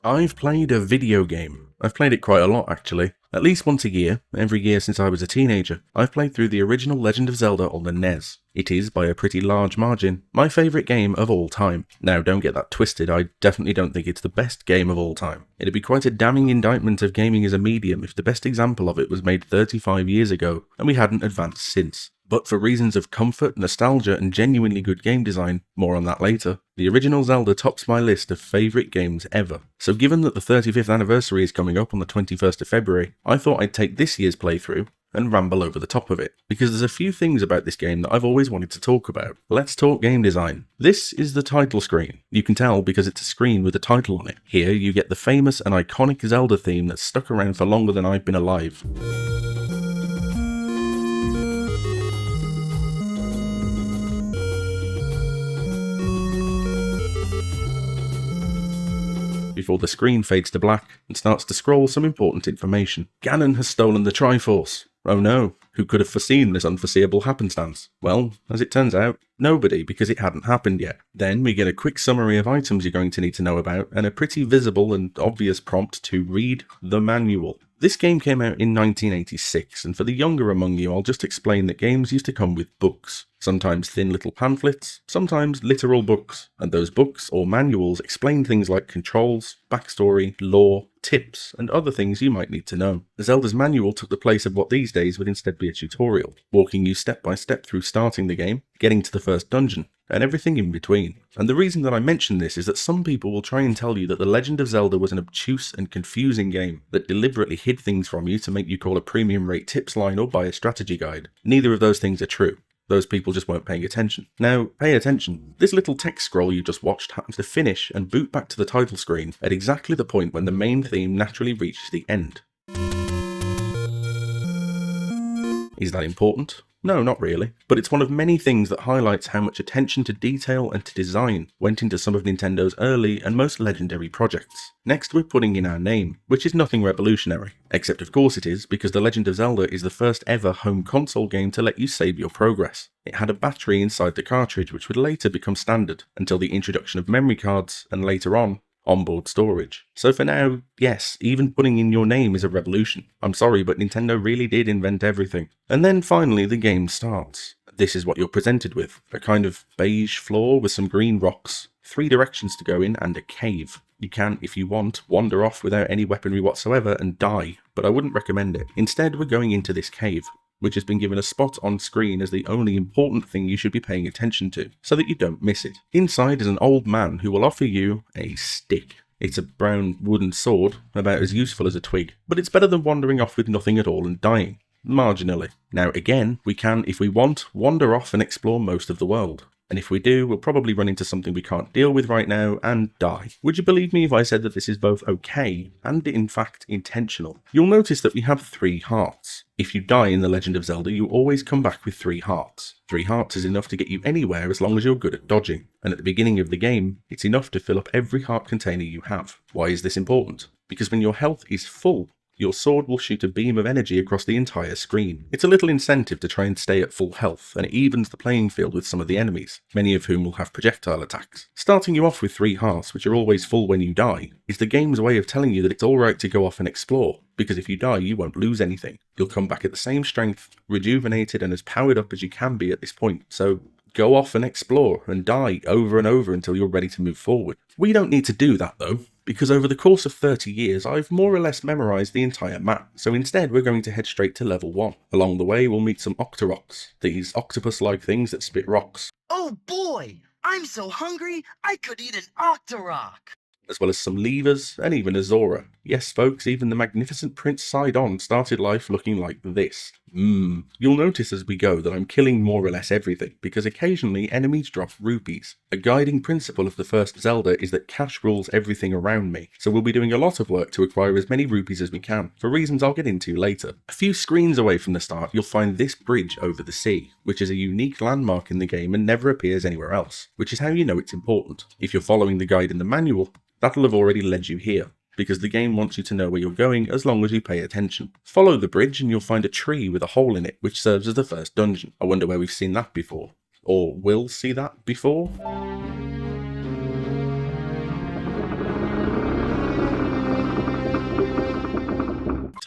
I've played a video game. I've played it quite a lot actually. At least once a year, every year since I was a teenager, I've played through the original Legend of Zelda on the NES. It is, by a pretty large margin, my favourite game of all time. Now don't get that twisted, I definitely don't think it's the best game of all time. It'd be quite a damning indictment of gaming as a medium if the best example of it was made 35 years ago, and we hadn't advanced since. But for reasons of comfort, nostalgia, and genuinely good game design, more on that later, the original Zelda tops my list of favourite games ever. So given that the 35th anniversary is coming up on the 21st of February, I thought I'd take this year's playthrough and ramble over the top of it, because there's a few things about this game that I've always wanted to talk about. Let's talk game design. This is the title screen. You can tell because it's a screen with a title on it. Here you get the famous and iconic Zelda theme that's stuck around for longer than I've been alive. Before the screen fades to black and starts to scroll some important information. Ganon has stolen the Triforce. Oh no, who could have foreseen this unforeseeable happenstance? Well, as it turns out, nobody, because it hadn't happened yet. Then we get a quick summary of items you're going to need to know about, and a pretty visible and obvious prompt to read the manual. This game came out in 1986, and for the younger among you, I'll just explain that games used to come with books. Sometimes thin little pamphlets, sometimes literal books, and those books or manuals explain things like controls, backstory, lore, tips, and other things you might need to know. Zelda's manual took the place of what these days would instead be a tutorial, walking you step by step through starting the game, getting to the first dungeon, and everything in between. And the reason that I mention this is that some people will try and tell you that The Legend of Zelda was an obtuse and confusing game that deliberately hid things from you to make you call a premium rate tips line or buy a strategy guide. Neither of those things are true. Those people just weren't paying attention. Now, pay attention. This little text scroll you just watched happens to finish and boot back to the title screen at exactly the point when the main theme naturally reaches the end. Is that important? No, not really, but it's one of many things that highlights how much attention to detail and to design went into some of Nintendo's early and most legendary projects. Next we're putting in our name, which is nothing revolutionary, except of course it is, because The Legend of Zelda is the first ever home console game to let you save your progress. It had a battery inside the cartridge which would later become standard, until the introduction of memory cards, and later on, onboard storage. So for now, yes, even putting in your name is a revolution. I'm sorry, but Nintendo really did invent everything. And then finally the game starts. This is what you're presented with. A kind of beige floor with some green rocks, 3 directions to go in, and a cave. You can, if you want, wander off without any weaponry whatsoever and die, but I wouldn't recommend it. Instead, we're going into this cave, which has been given a spot on screen as the only important thing you should be paying attention to, so that you don't miss it. Inside is an old man who will offer you a stick. It's a brown wooden sword, about as useful as a twig, but it's better than wandering off with nothing at all and dying. Marginally. Now again, we can, if we want, wander off and explore most of the world. And if we do, we'll probably run into something we can't deal with right now and die. Would you believe me if I said that this is both okay and in fact intentional? You'll notice that we have 3 hearts. If you die in The Legend of Zelda, you always come back with 3 hearts. 3 hearts is enough to get you anywhere as long as you're good at dodging. And at the beginning of the game, it's enough to fill up every heart container you have. Why is this important? Because when your health is full, your sword will shoot a beam of energy across the entire screen. It's a little incentive to try and stay at full health, and it evens the playing field with some of the enemies, many of whom will have projectile attacks. Starting you off with 3 hearts, which are always full when you die, is the game's way of telling you that it's alright to go off and explore, because if you die you won't lose anything. You'll come back at the same strength, rejuvenated and as powered up as you can be at this point, so go off and explore, and die over and over until you're ready to move forward. We don't need to do that though, because over the course of 30 years I've more or less memorised the entire map, so instead we're going to head straight to level 1. Along the way we'll meet some Octoroks, these octopus-like things that spit rocks. Oh boy! I'm so hungry I could eat an Octorok! As well as some levers, and even a Zora. Yes folks, even the magnificent Prince Sidon started life looking like this. You'll notice as we go that I'm killing more or less everything, because occasionally enemies drop rupees. A guiding principle of the first Zelda is that cash rules everything around me, so we'll be doing a lot of work to acquire as many rupees as we can, for reasons I'll get into later. A few screens away from the start you'll find this bridge over the sea, which is a unique landmark in the game and never appears anywhere else, which is how you know it's important. If you're following the guide in the manual, that'll have already led you here, because the game wants you to know where you're going as long as you pay attention. Follow the bridge and you'll find a tree with a hole in it, which serves as the first dungeon. I wonder where we've seen that before. Or will see that before?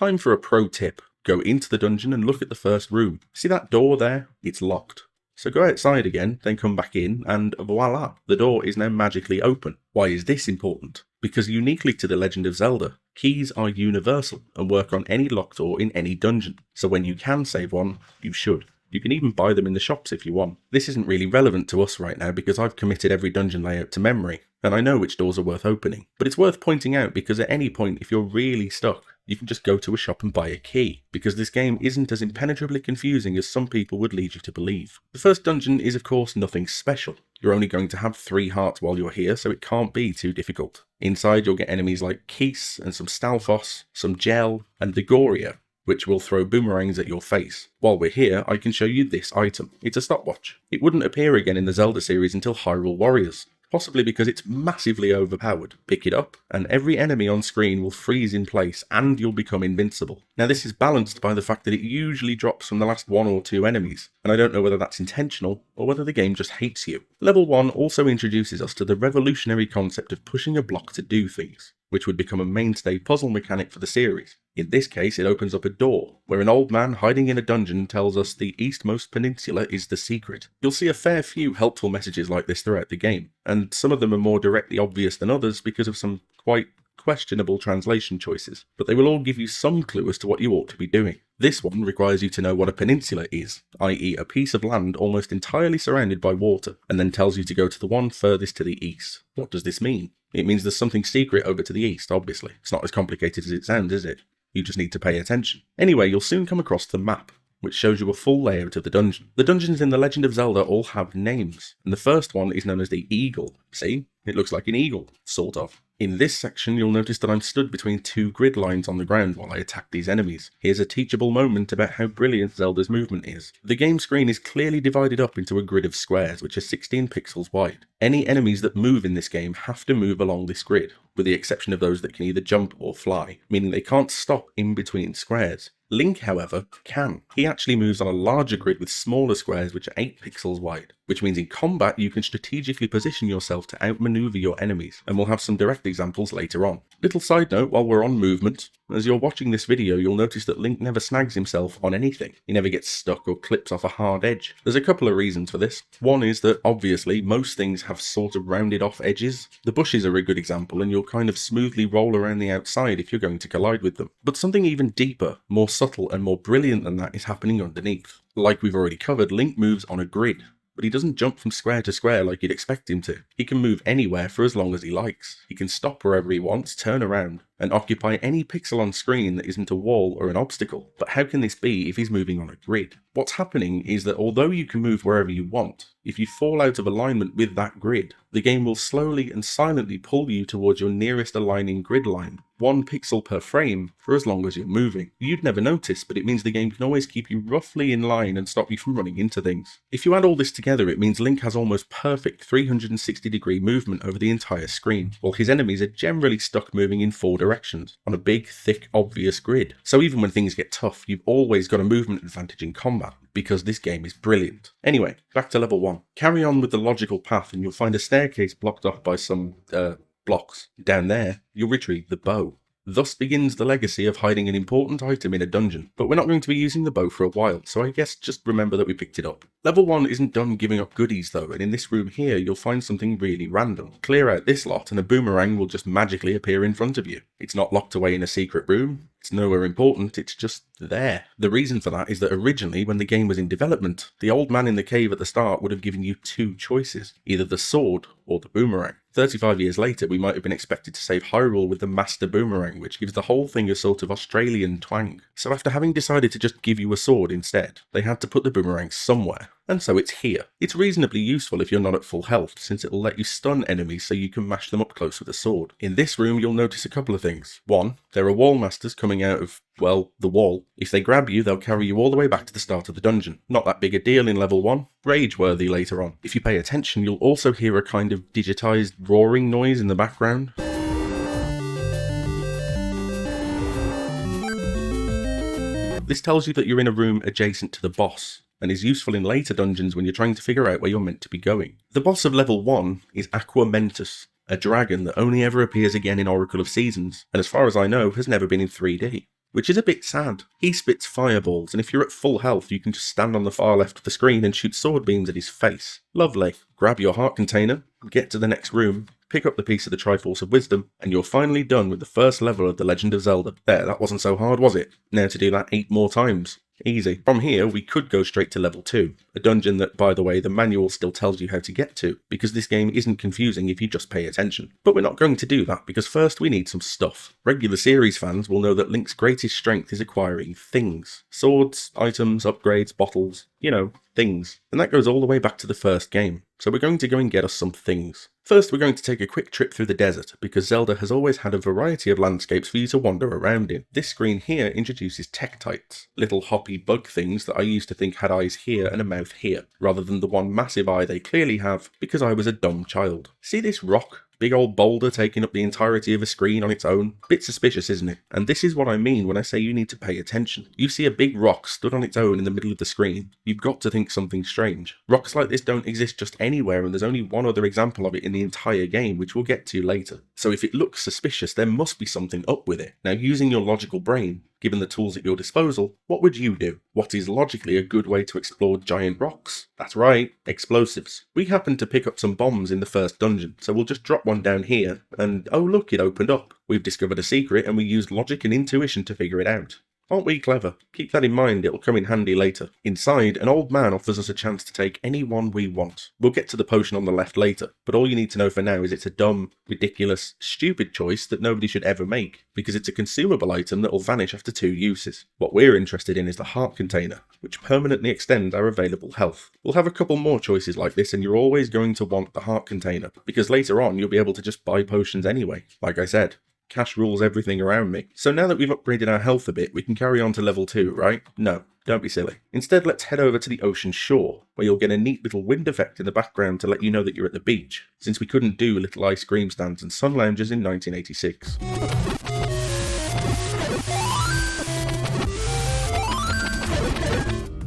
Time for a pro tip. Go into the dungeon and look at the first room. See that door there? It's locked. So go outside again, then come back in, and voila, the door is now magically open. Why is this important? Because uniquely to The Legend of Zelda, keys are universal and work on any locked door in any dungeon. So when you can save one, you should. You can even buy them in the shops if you want. This isn't really relevant to us right now because I've committed every dungeon layout to memory, and I know which doors are worth opening. But it's worth pointing out because at any point, if you're really stuck, you can just go to a shop and buy a key, because this game isn't as impenetrably confusing as some people would lead you to believe. The first dungeon is of course nothing special. You're only going to have 3 hearts while you're here, so it can't be too difficult. Inside you'll get enemies like Keese and some Stalfos, some Gel, and Degoria, which will throw boomerangs at your face. While we're here, I can show you this item. It's a stopwatch. It wouldn't appear again in the Zelda series until Hyrule Warriors, possibly because it's massively overpowered. Pick it up, and every enemy on screen will freeze in place, and you'll become invincible. Now this is balanced by the fact that it usually drops from the last 1 or 2 enemies, and I don't know whether that's intentional, or whether the game just hates you. Level 1 also introduces us to the revolutionary concept of pushing a block to do things, which would become a mainstay puzzle mechanic for the series. In this case, it opens up a door, where an old man hiding in a dungeon tells us the eastmost peninsula is the secret. You'll see a fair few helpful messages like this throughout the game, and some of them are more directly obvious than others because of some quite questionable translation choices, but they will all give you some clue as to what you ought to be doing. This one requires you to know what a peninsula is, i.e. a piece of land almost entirely surrounded by water, and then tells you to go to the one furthest to the east. What does this mean? It means there's something secret over to the east, obviously. It's not as complicated as it sounds, is it? You just need to pay attention. Anyway, you'll soon come across the map, which shows you a full layout of the dungeon. The dungeons in The Legend of Zelda all have names, and the first one is known as the Eagle. See? It looks like an eagle, sort of. In this section, you'll notice that I'm stood between 2 grid lines on the ground while I attack these enemies. Here's a teachable moment about how brilliant Zelda's movement is. The game screen is clearly divided up into a grid of squares, which are 16 pixels wide. Any enemies that move in this game have to move along this grid, with the exception of those that can either jump or fly, meaning they can't stop in between squares. Link, however, can. He actually moves on a larger grid with smaller squares which are 8 pixels wide, which means in combat you can strategically position yourself to outmaneuver your enemies, and we'll have some direct examples later on. Little side note while we're on movement, as you're watching this video you'll notice that Link never snags himself on anything. He never gets stuck or clips off a hard edge. There's a couple of reasons for this. One is that obviously most things have sort of rounded off edges. The bushes are a good example, and you'll kind of smoothly roll around the outside if you're going to collide with them. But something even deeper, more subtle and more brilliant than that is happening underneath. Like we've already covered, Link moves on a grid, but he doesn't jump from square to square like you'd expect him to. He can move anywhere for as long as he likes. He can stop wherever he wants, turn around, and occupy any pixel on screen that isn't a wall or an obstacle. But how can this be if he's moving on a grid? What's happening is that although you can move wherever you want, if you fall out of alignment with that grid, the game will slowly and silently pull you towards your nearest aligning grid line, 1 pixel per frame, for as long as you're moving. You'd never notice, but it means the game can always keep you roughly in line and stop you from running into things. If you add all this together, it means Link has almost perfect 360-degree movement over the entire screen, while his enemies are generally stuck moving in 4 directions, on a big, thick, obvious grid. So even when things get tough, you've always got a movement advantage in combat, because this game is brilliant. Anyway, back to level 1. Carry on with the logical path and you'll find a staircase blocked off by some, blocks. Down there, you'll retrieve the bow. Thus begins the legacy of hiding an important item in a dungeon, but we're not going to be using the bow for a while, so I guess just remember that we picked it up. Level 1 isn't done giving up goodies though, and in this room here you'll find something really random. Clear out this lot and a boomerang will just magically appear in front of you. It's not locked away in a secret room, it's nowhere important, it's just there. The reason for that is that originally, when the game was in development, the old man in the cave at the start would have given you 2 choices, either the sword or the boomerang. 35 years later, we might have been expected to save Hyrule with the Master Boomerang, which gives the whole thing a sort of Australian twang. So after having decided to just give you a sword instead, they had to put the boomerang somewhere. And so it's here. It's reasonably useful if you're not at full health, since it'll let you stun enemies so you can mash them up close with a sword. In this room you'll notice a couple of things. 1, there are wall masters coming out of, well, the wall. If they grab you, they'll carry you all the way back to the start of the dungeon. Not that big a deal in level 1, rage-worthy later on. If you pay attention, you'll also hear a kind of digitized roaring noise in the background. This tells you that you're in a room adjacent to the boss, and is useful in later dungeons when you're trying to figure out where you're meant to be going. The boss of level 1 is Aqua Mentus, a dragon that only ever appears again in Oracle of Seasons, and as far as I know, has never been in 3D. which is a bit sad. He spits fireballs, and if you're at full health, you can just stand on the far left of the screen and shoot sword beams at his face. Lovely. Grab your heart container, get to the next room, pick up the piece of the Triforce of Wisdom, and you're finally done with the first level of The Legend of Zelda. There, that wasn't so hard, was it? Now to do that 8 more times. Easy. From here, we could go straight to level 2, a dungeon that, by the way, the manual still tells you how to get to, because this game isn't confusing if you just pay attention. But we're not going to do that, because first we need some stuff. Regular series fans will know that Link's greatest strength is acquiring things. Swords, items, upgrades, bottles, you know, things. And that goes all the way back to the first game. So we're going to go and get us some things. First, we're going to take a quick trip through the desert, because Zelda has always had a variety of landscapes for you to wander around in. This screen here introduces Tektites, little hoppy bug things that I used to think had eyes here and a mouth here, rather than the one massive eye they clearly have, because I was a dumb child. See this rock? Big old boulder taking up the entirety of a screen on its own. Bit suspicious, isn't it? And this is what I mean when I say you need to pay attention. You see a big rock stood on its own in the middle of the screen, you've got to think something strange. Rocks like this don't exist just anywhere, and there's only one other example of it in the entire game, which we'll get to later. So if it looks suspicious, there must be something up with it. Now, using your logical brain, given the tools at your disposal, what would you do? What is logically a good way to explore giant rocks? That's right, explosives. We happened to pick up some bombs in the first dungeon, so we'll just drop one down here, and oh look, it opened up. We've discovered a secret, and we used logic and intuition to figure it out. Aren't we clever? Keep that in mind, it'll come in handy later. Inside, an old man offers us a chance to take any one we want. We'll get to the potion on the left later, but all you need to know for now is it's a dumb, ridiculous, stupid choice that nobody should ever make, because it's a consumable item that will vanish after 2 uses. What we're interested in is the heart container, which permanently extends our available health. We'll have a couple more choices like this, and you're always going to want the heart container, because later on you'll be able to just buy potions anyway. Like I said, cash rules everything around me. So now that we've upgraded our health a bit, we can carry on to level 2, right? No, don't be silly. Instead, let's head over to the ocean shore, where you'll get a neat little wind effect in the background to let you know that you're at the beach, since we couldn't do little ice cream stands and sun lounges in 1986.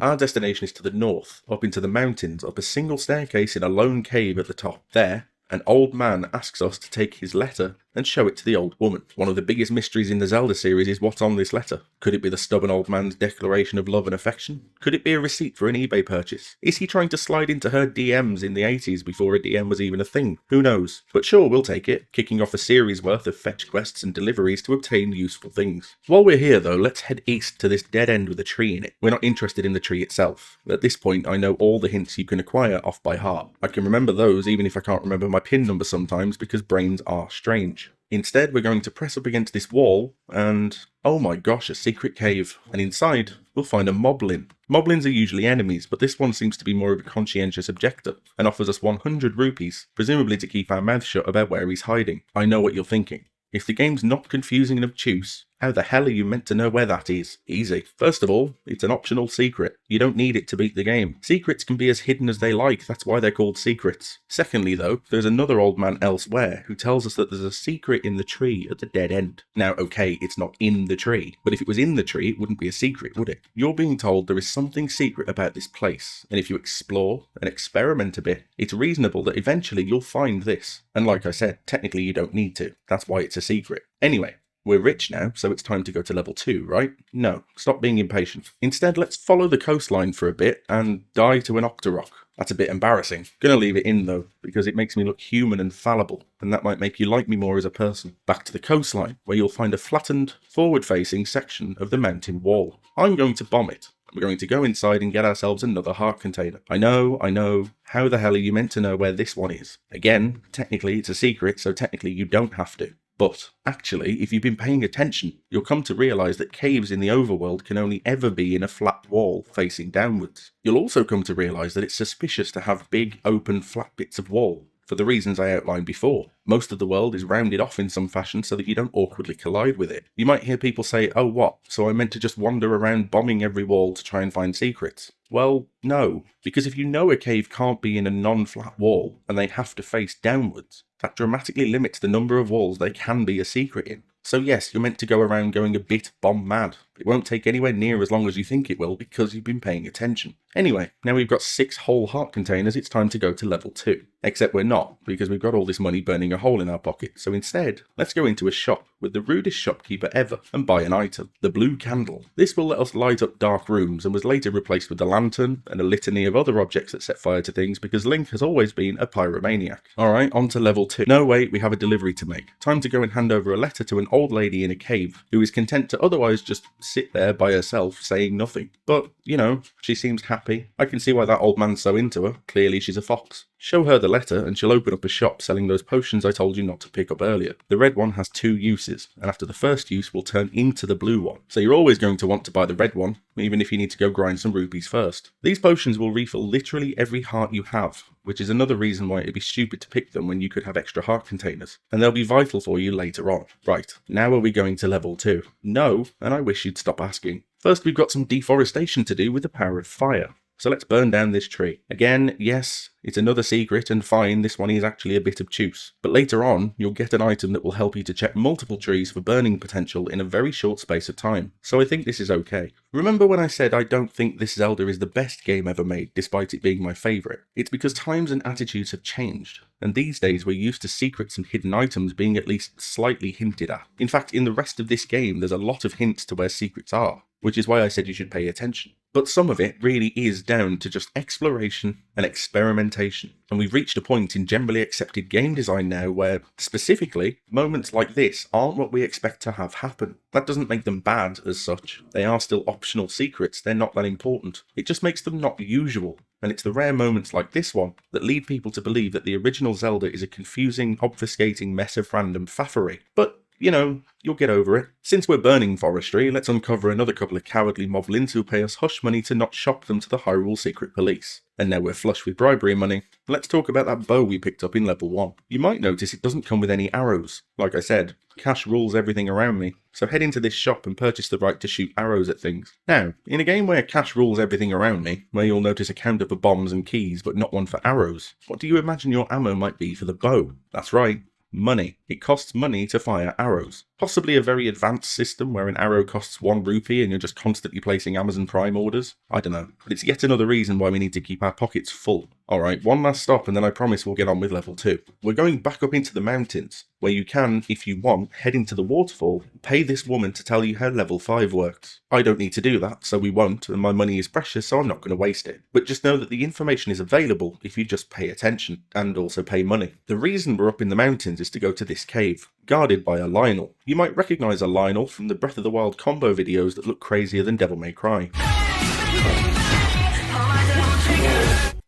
Our destination is to the north, up into the mountains, up a single staircase in a lone cave at the top. There, an old man asks us to take his letter and show it to the old woman. One of the biggest mysteries in the Zelda series is what's on this letter. Could it be the stubborn old man's declaration of love and affection? Could it be a receipt for an eBay purchase? Is he trying to slide into her DMs in the 80s before a DM was even a thing? Who knows? But sure, we'll take it, kicking off a series worth of fetch quests and deliveries to obtain useful things. While we're here though, let's head east to this dead end with a tree in it. We're not interested in the tree itself. At this point, I know all the hints you can acquire off by heart. I can remember those even if I can't remember my pin number sometimes, because brains are strange. Instead, we're going to press up against this wall and, oh my gosh, a secret cave. And inside, we'll find a moblin. Moblins are usually enemies, but this one seems to be more of a conscientious objector and offers us 100 rupees, presumably to keep our mouth shut about where he's hiding. I know what you're thinking. If the game's not confusing and obtuse, how the hell are you meant to know where that is? Easy. First of all, it's an optional secret. You don't need it to beat the game. Secrets can be as hidden as they like, that's why they're called secrets. Secondly though, there's another old man elsewhere who tells us that there's a secret in the tree at the dead end. Now okay, it's not in the tree, but if it was in the tree it wouldn't be a secret, would it? You're being told there is something secret about this place, and if you explore and experiment a bit, it's reasonable that eventually you'll find this. And like I said, technically you don't need to. That's why it's a secret. Anyway, we're rich now, so it's time to go to level 2, right? No, stop being impatient. Instead, let's follow the coastline for a bit and die to an Octorok. That's a bit embarrassing. Gonna leave it in though, because it makes me look human and fallible, and that might make you like me more as a person. Back to the coastline, where you'll find a flattened, forward-facing section of the mountain wall. I'm going to bomb it. We're going to go inside and get ourselves another heart container. I know. How the hell are you meant to know where this one is? Again, technically it's a secret, so technically you don't have to. But, actually, if you've been paying attention, you'll come to realise that caves in the overworld can only ever be in a flat wall facing downwards. You'll also come to realise that it's suspicious to have big, open, flat bits of wall, for the reasons I outlined before. Most of the world is rounded off in some fashion so that you don't awkwardly collide with it. You might hear people say, oh what, so I meant to just wander around bombing every wall to try and find secrets? Well, no, because if you know a cave can't be in a non-flat wall, and they have to face downwards, that dramatically limits the number of walls they can be a secret in. So yes, you're meant to go around going a bit bomb mad. It won't take anywhere near as long as you think it will because you've been paying attention. Anyway, now we've got 6 whole heart containers, it's time to go to level 2. Except we're not, because we've got all this money burning a hole in our pocket. So instead, let's go into a shop with the rudest shopkeeper ever and buy an item, the blue candle. This will let us light up dark rooms and was later replaced with the lantern and a litany of other objects that set fire to things because Link has always been a pyromaniac. Alright, on to level 2. No wait, we have a delivery to make. Time to go and hand over a letter to an old lady in a cave who is content to otherwise just sit there by herself saying nothing. But, you know, she seems happy. I can see why that old man's so into her. Clearly she's a fox. Show her the letter and she'll open up a shop selling those potions I told you not to pick up earlier. The red one has 2 uses, and after the first use will turn into the blue one. So you're always going to want to buy the red one, even if you need to go grind some rupees first. These potions will refill literally every heart you have, which is another reason why it'd be stupid to pick them when you could have extra heart containers. And they'll be vital for you later on. Right, now are we going to level 2? No, and I wish you'd stop asking. First we've got some deforestation to do with the power of fire. So let's burn down this tree. Again, yes, it's another secret, and fine, this one is actually a bit obtuse. But later on, you'll get an item that will help you to check multiple trees for burning potential in a very short space of time. So I think this is okay. Remember when I said I don't think this Zelda is the best game ever made, despite it being my favourite? It's because times and attitudes have changed, and these days we're used to secrets and hidden items being at least slightly hinted at. In fact, in the rest of this game, there's a lot of hints to where secrets are, which is why I said you should pay attention. But some of it really is down to just exploration and experimentation. And we've reached a point in generally accepted game design now where, specifically, moments like this aren't what we expect to have happen. That doesn't make them bad as such. They are still optional secrets, they're not that important. It just makes them not usual. And it's the rare moments like this one that lead people to believe that the original Zelda is a confusing, obfuscating mess of random faffery. But you know, you'll get over it. Since we're burning forestry, let's uncover another couple of cowardly moblins who pay us hush money to not shop them to the Hyrule Secret Police. And now we're flush with bribery money, let's talk about that bow we picked up in level 1. You might notice it doesn't come with any arrows. Like I said, cash rules everything around me, so head into this shop and purchase the right to shoot arrows at things. Now, in a game where cash rules everything around me, where you'll notice a counter for bombs and keys but not one for arrows, what do you imagine your ammo might be for the bow? That's right. Money. It costs money to fire arrows. Possibly a very advanced system where an arrow costs 1 rupee and you're just constantly placing Amazon Prime orders. I don't know. But it's yet another reason why we need to keep our pockets full. Alright, one last stop and then I promise we'll get on with level 2. We're going back up into the mountains, where you can, if you want, head into the waterfall, pay this woman to tell you how level 5 works. I don't need to do that, so we won't, and my money is precious, so I'm not going to waste it. But just know that the information is available if you just pay attention, and also pay money. The reason we're up in the mountains is to go to this cave, guarded by a Lionel. You might recognise a Lionel from the Breath of the Wild combo videos that look crazier than Devil May Cry.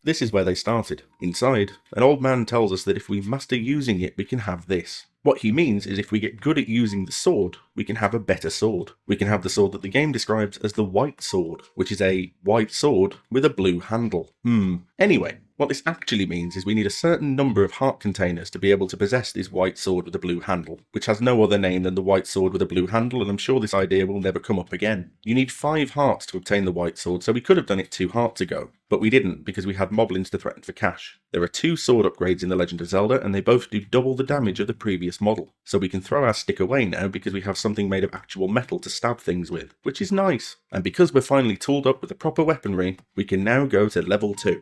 This is where they started. Inside, an old man tells us that if we master using it, we can have this. What he means is if we get good at using the sword, we can have a better sword. We can have the sword that the game describes as the white sword, which is a white sword with a blue handle. Anyway, what this actually means is we need a certain number of heart containers to be able to possess this white sword with a blue handle, which has no other name than the white sword with a blue handle, and I'm sure this idea will never come up again. You need 5 hearts to obtain the white sword, so we could have done it 2 hearts ago, but we didn't because we had moblins to threaten for cash. There are 2 sword upgrades in The Legend of Zelda, and they both do double the damage of the previous model, so we can throw our stick away now because we have something made of actual metal to stab things with, which is nice. And because we're finally tooled up with the proper weaponry, we can now go to level 2.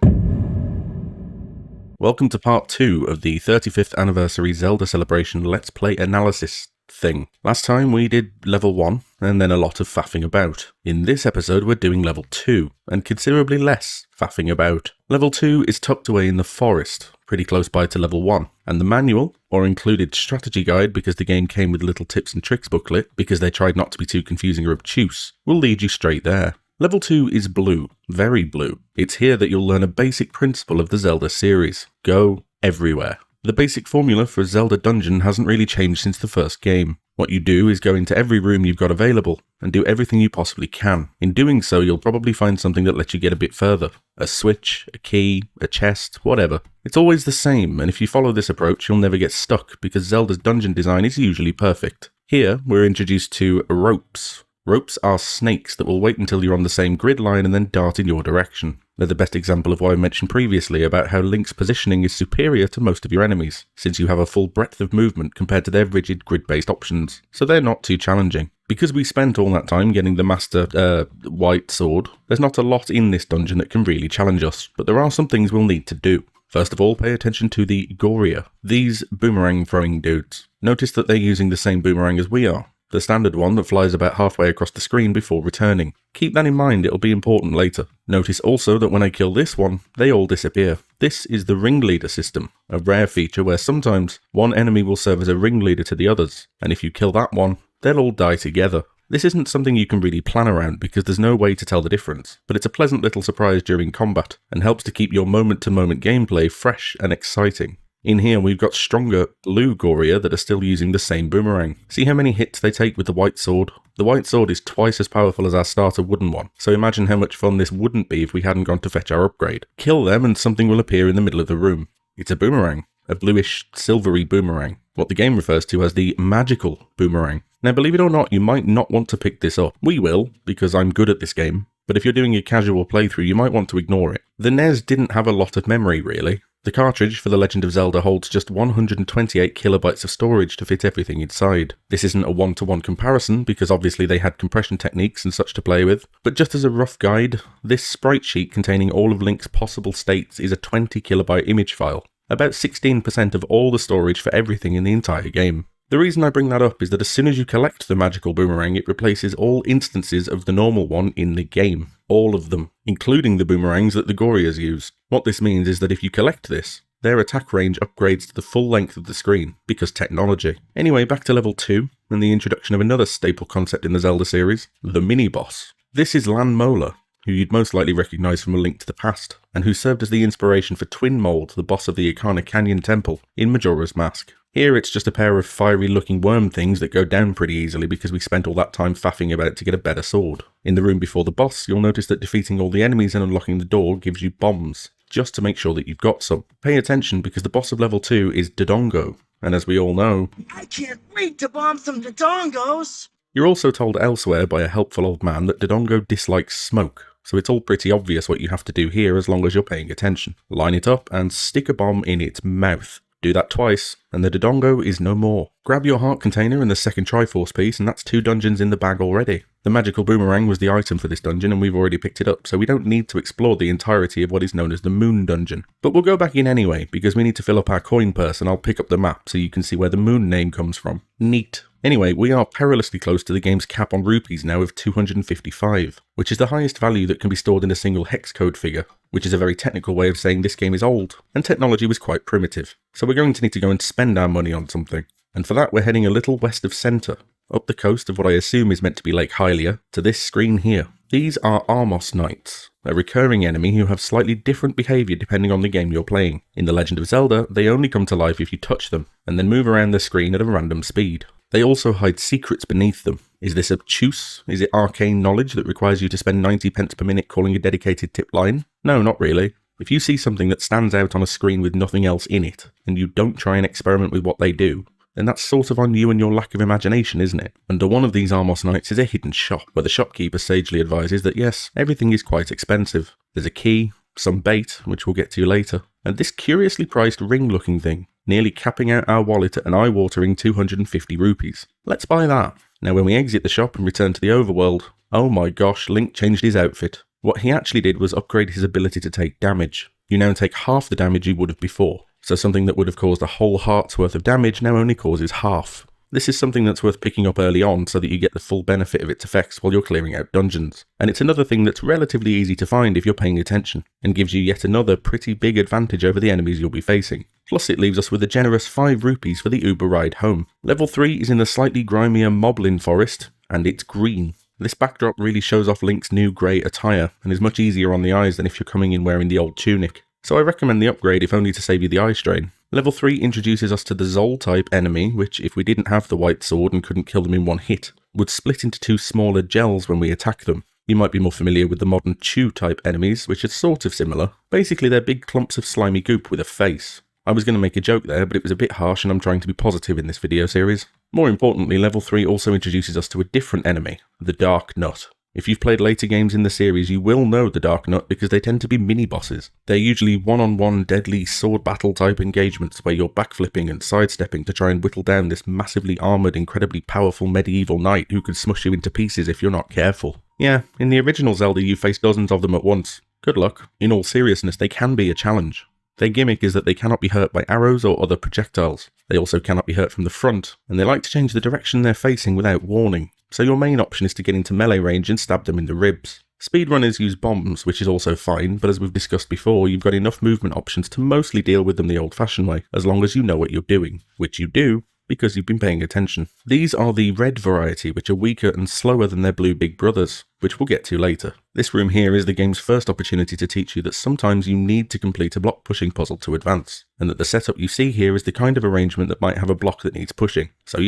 Welcome to part 2 of the 35th anniversary Zelda celebration Let's Play analysis thing. Last time we did level 1, and then a lot of faffing about. In this episode we're doing level 2, and considerably less faffing about. Level 2 is tucked away in the forest, pretty close by to level 1, and the manual, or included strategy guide because the game came with a little tips and tricks booklet, because they tried not to be too confusing or obtuse, will lead you straight there. Level 2 is blue, very blue. It's here that you'll learn a basic principle of the Zelda series. Go everywhere. The basic formula for a Zelda dungeon hasn't really changed since the first game. What you do is go into every room you've got available, and do everything you possibly can. In doing so, you'll probably find something that lets you get a bit further. A switch, a key, a chest, whatever. It's always the same, and if you follow this approach, you'll never get stuck, because Zelda's dungeon design is usually perfect. Here, we're introduced to ropes. Ropes are snakes that will wait until you're on the same grid line and then dart in your direction. They're the best example of what I mentioned previously about how Link's positioning is superior to most of your enemies, since you have a full breadth of movement compared to their rigid grid-based options, so they're not too challenging. Because we spent all that time getting the master white sword, there's not a lot in this dungeon that can really challenge us, but there are some things we'll need to do. First of all, pay attention to the Goria, these boomerang throwing dudes. Notice that they're using the same boomerang as we are, the standard one that flies about halfway across the screen before returning. Keep that in mind, it'll be important later. Notice also that when I kill this one, they all disappear. This is the ringleader system, a rare feature where sometimes one enemy will serve as a ringleader to the others, and if you kill that one, they'll all die together. This isn't something you can really plan around because there's no way to tell the difference, but it's a pleasant little surprise during combat and helps to keep your moment-to-moment gameplay fresh and exciting. In here we've got stronger blue Goria that are still using the same boomerang. See how many hits they take with the white sword? The white sword is twice as powerful as our starter wooden one, so imagine how much fun this wouldn't be if we hadn't gone to fetch our upgrade. Kill them and something will appear in the middle of the room. It's a boomerang, a bluish silvery boomerang, what the game refers to as the magical boomerang. Now believe it or not, you might not want to pick this up. We will, because I'm good at this game, but if you're doing a casual playthrough you might want to ignore it. The NES didn't have a lot of memory really. The cartridge for The Legend of Zelda holds just 128 kilobytes of storage to fit everything inside. This isn't a one-to-one comparison because obviously they had compression techniques and such to play with, but just as a rough guide, this sprite sheet containing all of Link's possible states is a 20 kilobyte image file, about 16% of all the storage for everything in the entire game. The reason I bring that up is that as soon as you collect the magical boomerang, it replaces all instances of the normal one in the game. All of them, including the boomerangs that the Gorias use. What this means is that if you collect this, their attack range upgrades to the full length of the screen, because technology. Anyway, back to level 2, and the introduction of another staple concept in the Zelda series, the mini-boss. This is Lan Mola, who you'd most likely recognise from A Link to the Past, and who served as the inspiration for Twin Mold, the boss of the Ikana Canyon Temple, in Majora's Mask. Here it's just a pair of fiery looking worm things that go down pretty easily because we spent all that time faffing about to get a better sword. In the room before the boss, you'll notice that defeating all the enemies and unlocking the door gives you bombs, just to make sure that you've got some. Pay attention because the boss of level 2 is Dodongo, and as we all know, I can't wait to bomb some Dodongos! You're also told elsewhere by a helpful old man that Dodongo dislikes smoke, so it's all pretty obvious what you have to do here as long as you're paying attention. Line it up and stick a bomb in its mouth. Do that twice, and the Dodongo is no more. Grab your heart container and the second Triforce piece, and that's 2 dungeons in the bag already. The magical boomerang was the item for this dungeon, and we've already picked it up, so we don't need to explore the entirety of what is known as the Moon Dungeon. But we'll go back in anyway, because we need to fill up our coin purse, and I'll pick up the map so you can see where the Moon name comes from. Neat. Anyway, we are perilously close to the game's cap on rupees now of 255, which is the highest value that can be stored in a single hex code figure, which is a very technical way of saying this game is old, and technology was quite primitive. So we're going to need to go and spend our money on something. And for that we're heading a little west of centre, up the coast of what I assume is meant to be Lake Hylia, to this screen here. These are Armos Knights, a recurring enemy who have slightly different behaviour depending on the game you're playing. In The Legend of Zelda, they only come to life if you touch them, and then move around the screen at a random speed. They also hide secrets beneath them. Is this obtuse? Is it arcane knowledge that requires you to spend 90 pence per minute calling a dedicated tip line? No, not really. If you see something that stands out on a screen with nothing else in it, and you don't try and experiment with what they do, then that's sort of on you and your lack of imagination, isn't it? Under one of these Armos Knights is a hidden shop, where the shopkeeper sagely advises that yes, everything is quite expensive. There's a key, some bait, which we'll get to later, and this curiously priced ring-looking thing, nearly capping out our wallet at an eye-watering 250 rupees. Let's buy that. Now when we exit the shop and return to the Overworld, oh my gosh, Link changed his outfit. What he actually did was upgrade his ability to take damage. You now take half the damage you would have before. So something that would have caused a whole heart's worth of damage now only causes half. This is something that's worth picking up early on so that you get the full benefit of its effects while you're clearing out dungeons. And it's another thing that's relatively easy to find if you're paying attention, and gives you yet another pretty big advantage over the enemies you'll be facing. Plus it leaves us with a generous 5 rupees for the Uber ride home. Level 3 is in the slightly grimier Moblin Forest, and it's green. This backdrop really shows off Link's new grey attire, and is much easier on the eyes than if you're coming in wearing the old tunic. So I recommend the upgrade if only to save you the eye strain. Level 3 introduces us to the Zol type enemy, which if we didn't have the white sword and couldn't kill them in one hit, would split into 2 smaller gels when we attack them. You might be more familiar with the modern Chew type enemies, which are sort of similar. Basically they're big clumps of slimy goop with a face. I was going to make a joke there, but it was a bit harsh and I'm trying to be positive in this video series. More importantly, level 3 also introduces us to a different enemy, the Dark Nut. If you've played later games in the series, you will know the Dark Nut because they tend to be mini-bosses. They're usually one-on-one deadly sword battle type engagements where you're backflipping and sidestepping to try and whittle down this massively armoured, incredibly powerful medieval knight who could smush you into pieces if you're not careful. Yeah, in the original Zelda you face dozens of them at once. Good luck. In all seriousness, they can be a challenge. Their gimmick is that they cannot be hurt by arrows or other projectiles. They also cannot be hurt from the front, and they like to change the direction they're facing without warning. So your main option is to get into melee range and stab them in the ribs. Speedrunners use bombs, which is also fine, but as we've discussed before, you've got enough movement options to mostly deal with them the old-fashioned way, as long as you know what you're doing, which you do, because you've been paying attention. These are the red variety, which are weaker and slower than their blue big brothers, which we'll get to later. This room here is the game's first opportunity to teach you that sometimes you need to complete a block pushing puzzle to advance, and that the setup you see here is the kind of arrangement that might have a block that needs pushing, so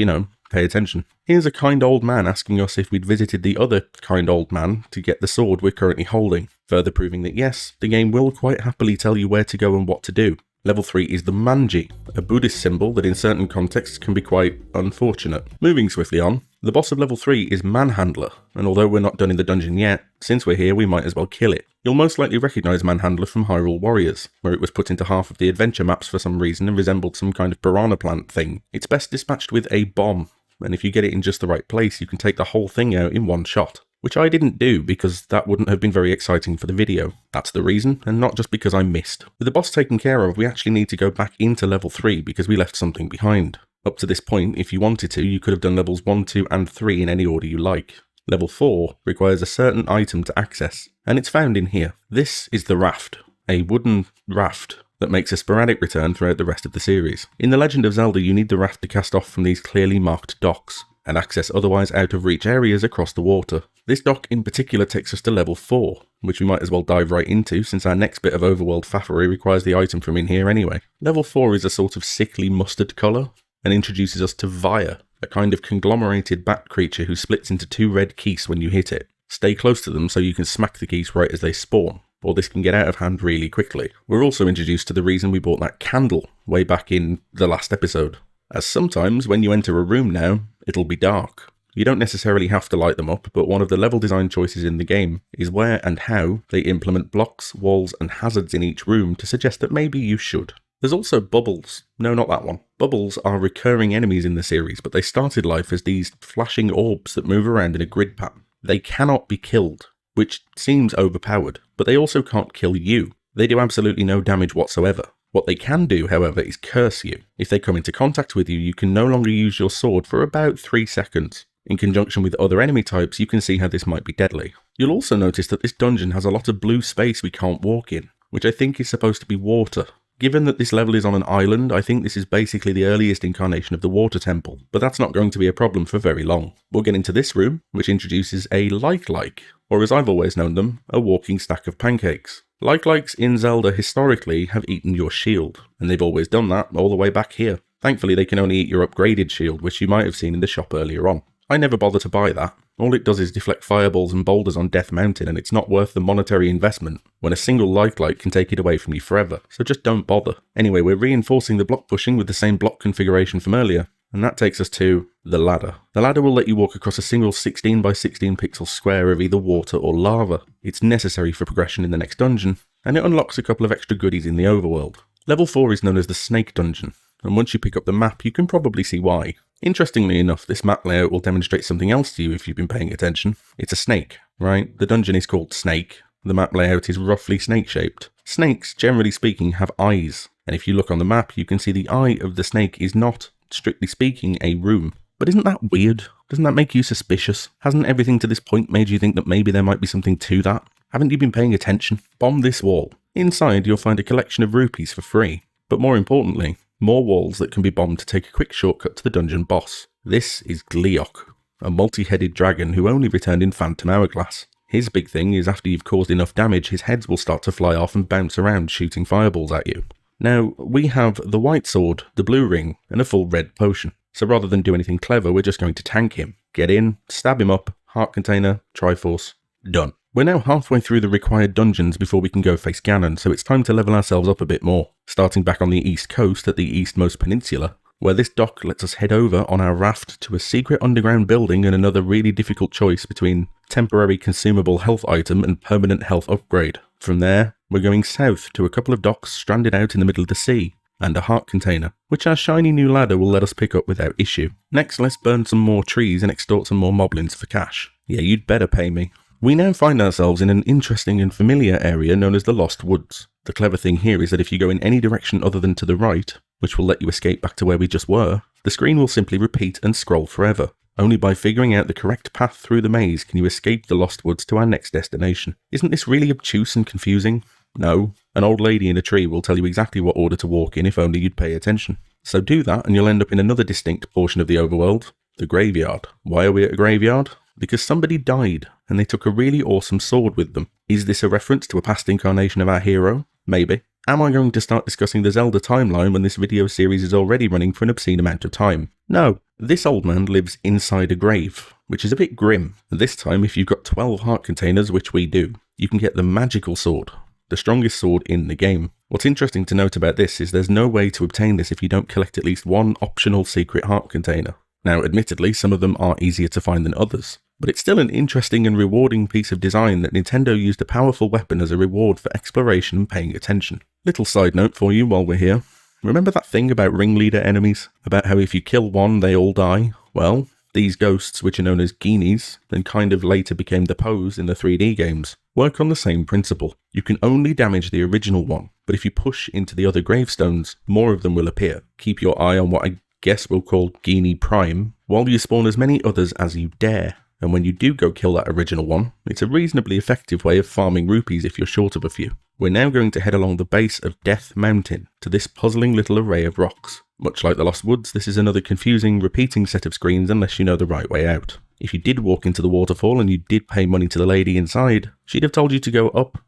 pay attention. Here's a kind old man asking us if we'd visited the other kind old man to get the sword we're currently holding, further proving that yes, the game will quite happily tell you where to go and what to do. Level 3 is the Manji, a Buddhist symbol that in certain contexts can be quite unfortunate. Moving swiftly on, the boss of level 3 is Manhandler, and although we're not done in the dungeon yet, since we're here we might as well kill it. You'll most likely recognise Manhandler from Hyrule Warriors, where it was put into half of the adventure maps for some reason and resembled some kind of piranha plant thing. It's best dispatched with a bomb, and if you get it in just the right place you can take the whole thing out in one shot. Which I didn't do because that wouldn't have been very exciting for the video. That's the reason, and not just because I missed. With the boss taken care of, we actually need to go back into level 3 because we left something behind. Up to this point, if you wanted to, you could have done levels 1, 2 and 3 in any order you like. Level 4 requires a certain item to access, and it's found in here. This is the raft, a wooden raft that makes a sporadic return throughout the rest of the series. In The Legend of Zelda, you need the raft to cast off from these clearly marked docks, and access otherwise out of reach areas across the water. This dock in particular takes us to level 4, which we might as well dive right into since our next bit of overworld faffery requires the item from in here anyway. Level 4 is a sort of sickly mustard colour, and introduces us to Vaya, a kind of conglomerated bat creature who splits into 2 red geese when you hit it. Stay close to them so you can smack the geese right as they spawn, or this can get out of hand really quickly. We're also introduced to the reason we bought that candle way back in the last episode, as sometimes when you enter a room now, it'll be dark. You don't necessarily have to light them up, but one of the level design choices in the game is where and how they implement blocks, walls and hazards in each room to suggest that maybe you should. There's also bubbles. No, not that one. Bubbles are recurring enemies in the series, but they started life as these flashing orbs that move around in a grid pattern. They cannot be killed, which seems overpowered, but they also can't kill you. They do absolutely no damage whatsoever. What they can do, however, is curse you. If they come into contact with you, you can no longer use your sword for about 3 seconds. In conjunction with other enemy types, you can see how this might be deadly. You'll also notice that this dungeon has a lot of blue space we can't walk in, which I think is supposed to be water. Given that this level is on an island, I think this is basically the earliest incarnation of the water temple, but that's not going to be a problem for very long. We'll get into this room, which introduces a like, or as I've always known them, a walking stack of pancakes. Like-likes in Zelda historically have eaten your shield, and they've always done that all the way back here. Thankfully they can only eat your upgraded shield, which you might have seen in the shop earlier on. I never bother to buy that. All it does is deflect fireballs and boulders on Death Mountain, and it's not worth the monetary investment when a single like can take it away from you forever, so just don't bother. Anyway, we're reinforcing the block pushing with the same block configuration from earlier, and that takes us to the ladder. The ladder will let you walk across a single 16 by 16 pixel square of either water or lava. It's necessary for progression in the next dungeon, and it unlocks a couple of extra goodies in the overworld. Level 4 is known as the Snake Dungeon, and once you pick up the map you can probably see why. Interestingly enough, this map layout will demonstrate something else to you if you've been paying attention. It's a snake, right? The dungeon is called Snake. The map layout is roughly snake-shaped. Snakes, generally speaking, have eyes, and if you look on the map you can see the eye of the snake is not, strictly speaking, a room. But isn't that weird? Doesn't that make you suspicious? Hasn't everything to this point made you think that maybe there might be something to that? Haven't you been paying attention? Bomb this wall. Inside you'll find a collection of rupees for free, but more importantly, more walls that can be bombed to take a quick shortcut to the dungeon boss. This is Gleeok, a multi-headed dragon who only returned in Phantom Hourglass. His big thing is after you've caused enough damage, his heads will start to fly off and bounce around shooting fireballs at you. Now, we have the white sword, the blue ring, and a full red potion. So rather than do anything clever, we're just going to tank him. Get in, stab him up, heart container, Triforce, done. We're now halfway through the required dungeons before we can go face Ganon, so it's time to level ourselves up a bit more. Starting back on the east coast at the eastmost peninsula, where this dock lets us head over on our raft to a secret underground building and another really difficult choice between temporary consumable health item and permanent health upgrade. From there, we're going south to a couple of docks stranded out in the middle of the sea, and a heart container, which our shiny new ladder will let us pick up without issue. Next, let's burn some more trees and extort some more moblins for cash. Yeah, you'd better pay me. We now find ourselves in an interesting and familiar area known as the Lost Woods. The clever thing here is that if you go in any direction other than to the right, which will let you escape back to where we just were, the screen will simply repeat and scroll forever. Only by figuring out the correct path through the maze can you escape the Lost Woods to our next destination. Isn't this really obtuse and confusing? No. An old lady in a tree will tell you exactly what order to walk in if only you'd pay attention. So do that and you'll end up in another distinct portion of the overworld, the graveyard. Why are we at a graveyard? Because somebody died and they took a really awesome sword with them. Is this a reference to a past incarnation of our hero? Maybe. Am I going to start discussing the Zelda timeline when this video series is already running for an obscene amount of time? No. This old man lives inside a grave, which is a bit grim. This time, if you've got 12 heart containers, which we do, you can get the magical sword, the strongest sword in the game. What's interesting to note about this is there's no way to obtain this if you don't collect at least one optional secret heart container. Now, admittedly, some of them are easier to find than others, but it's still an interesting and rewarding piece of design that Nintendo used a powerful weapon as a reward for exploration and paying attention. Little side note for you while we're here. Remember that thing about ringleader enemies? About how if you kill one, they all die? Well, these ghosts, which are known as Genies, and kind of later became the Pose in the 3D games, work on the same principle. You can only damage the original one, but if you push into the other gravestones, more of them will appear. Keep your eye on what I guess we'll call Genie Prime, while you spawn as many others as you dare. And when you do go kill that original one, it's a reasonably effective way of farming rupees if you're short of a few. We're now going to head along the base of Death Mountain to this puzzling little array of rocks. Much like the Lost Woods, this is another confusing, repeating set of screens unless you know the right way out. If you did walk into the waterfall and you did pay money to the lady inside, she'd have told you to go up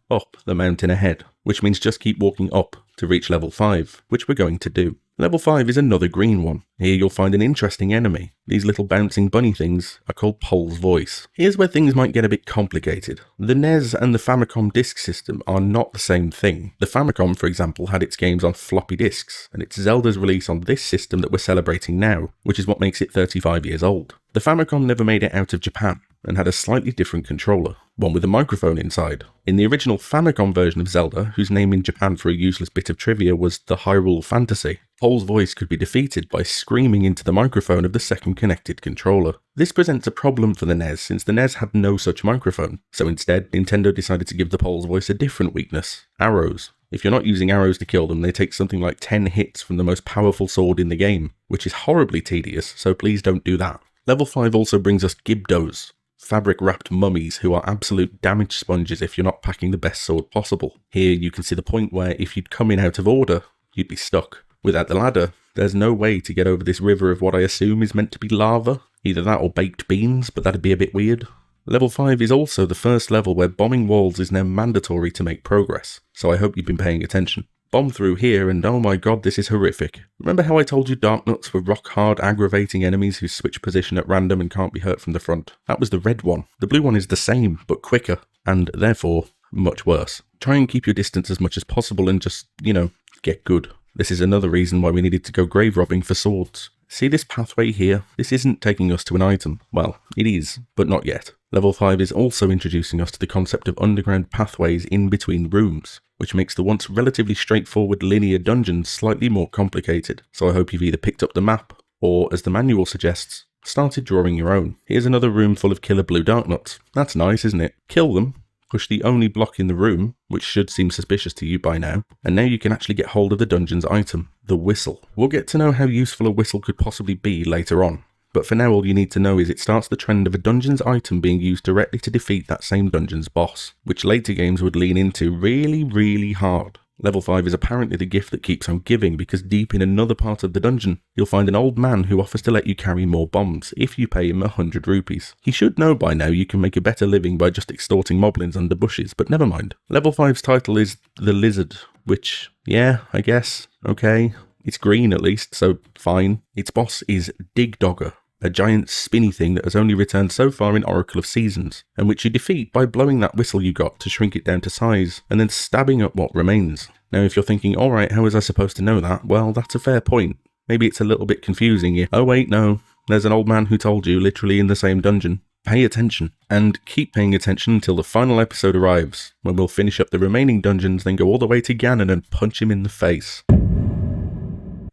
the mountain ahead, which means just keep walking up to reach level 5, which we're going to do. Level 5 is another green one. Here you'll find an interesting enemy. These little bouncing bunny things are called Pole's Voice. Here's where things might get a bit complicated. The NES and the Famicom disk system are not the same thing. The Famicom, for example, had its games on floppy disks, and it's Zelda's release on this system that we're celebrating now, which is what makes it 35 years old. The Famicom never made it out of Japan, and had a slightly different controller, one with a microphone inside. In the original Famicom version of Zelda, whose name in Japan for a useless bit of trivia was the Hyrule Fantasy, Pole's Voice could be defeated by screaming into the microphone of the second connected controller. This presents a problem for the NES since the NES had no such microphone, so instead Nintendo decided to give the Pole's Voice a different weakness: arrows. If you're not using arrows to kill them, they take something like 10 hits from the most powerful sword in the game, which is horribly tedious, so please don't do that. Level 5 also brings us Gibdos, fabric-wrapped mummies who are absolute damage sponges if you're not packing the best sword possible. Here you can see the point where if you'd come in out of order, you'd be stuck. Without the ladder, there's no way to get over this river of what I assume is meant to be lava. Either that or baked beans, but that'd be a bit weird. Level 5 is also the first level where bombing walls is now mandatory to make progress, so I hope you've been paying attention. Bomb through here and oh my god, this is horrific. Remember how I told you Darknuts were rock-hard, aggravating enemies who switch position at random and can't be hurt from the front? That was the red one. The blue one is the same, but quicker, and therefore, much worse. Try and keep your distance as much as possible and just, get good. This is another reason why we needed to go grave robbing for swords. See this pathway here? This isn't taking us to an item. Well, it is, but not yet. Level 5 is also introducing us to the concept of underground pathways in between rooms, which makes the once relatively straightforward linear dungeons slightly more complicated. So I hope you've either picked up the map, or as the manual suggests, started drawing your own. Here's another room full of killer blue Darknuts. That's nice, isn't it? Kill them, push the only block in the room, which should seem suspicious to you by now, and now you can actually get hold of the dungeon's item, the whistle. We'll get to know how useful a whistle could possibly be later on, but for now all you need to know is it starts the trend of a dungeon's item being used directly to defeat that same dungeon's boss, which later games would lean into really hard. Level 5 is apparently the gift that keeps on giving, because deep in another part of the dungeon, you'll find an old man who offers to let you carry more bombs if you pay him 100 rupees. He should know by now you can make a better living by just extorting moblins under bushes, but never mind. Level 5's title is The Lizard, which, yeah, I guess, okay. It's green at least, so fine. Its boss is Dig Dogger, a giant spinny thing that has only returned so far in Oracle of Seasons, and which you defeat by blowing that whistle you got to shrink it down to size, and then stabbing up what remains. Now if you're thinking, alright, how was I supposed to know that? Well, that's a fair point. Maybe it's a little bit confusing you. Oh wait, no. There's an old man who told you, literally in the same dungeon. Pay attention. And keep paying attention until the final episode arrives, when we'll finish up the remaining dungeons, then go all the way to Ganon and punch him in the face.